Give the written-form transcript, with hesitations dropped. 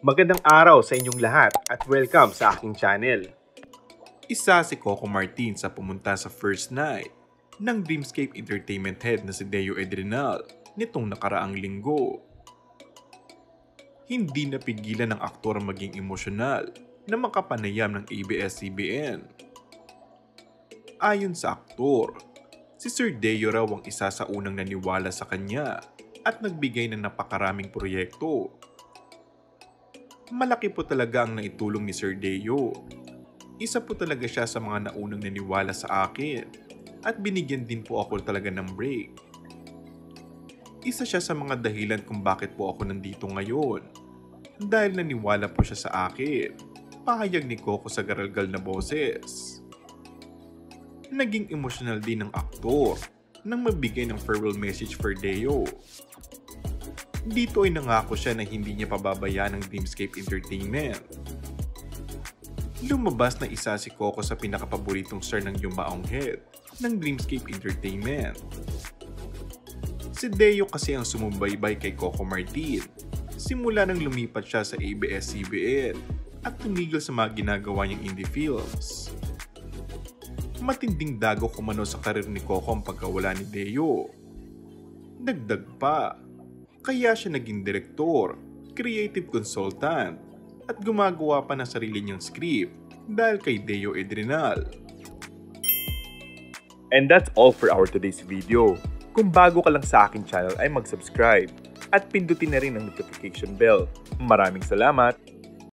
Magandang araw sa inyong lahat at welcome sa aking channel. Isa si Coco Martin sa pumunta sa first night ng Dreamscape Entertainment head na si Deo Edrenal nitong nakaraang linggo. Hindi napigilan ng aktor maging emosyonal na makapanayam ng ABS-CBN. Ayon sa aktor, si Sir Deo raw ang isa sa unang naniwala sa kanya at nagbigay ng napakaraming proyekto. Malaki po talaga ang naitulong ni Sir Deo. Isa po talaga siya sa mga naunang naniwala sa akin at binigyan din po ako talaga ng break. Isa siya sa mga dahilan kung bakit po ako nandito ngayon. Dahil naniwala po siya sa akin. Pahayag ni Coco sa garalgal na boses. Naging emosyonal din ng aktor nang magbigay ng farewell message for Deo. Dito ay nangako siya na hindi niya pababayaan ng Dreamscape Entertainment. Lumabas na isa si Coco sa pinakapaboritong star ng yumaong head ng Dreamscape Entertainment. Si Deo kasi ang sumubaybay kay Coco Martin simula nang lumipat siya sa ABS-CBN at tumigil sa mga ginagawa niyang indie films. Matinding dago kumano sa karir ni Coco ang pagkawala ni Deo. Dagdag pa, kaya siya naging direktor, creative consultant, at gumagawa pa ng sarili niyang script dahil kay Deo Edrenal. And that's all for our today's video. Kung bago ka lang sa aking channel ay mag-subscribe at pindutin na rin ang notification bell. Maraming salamat!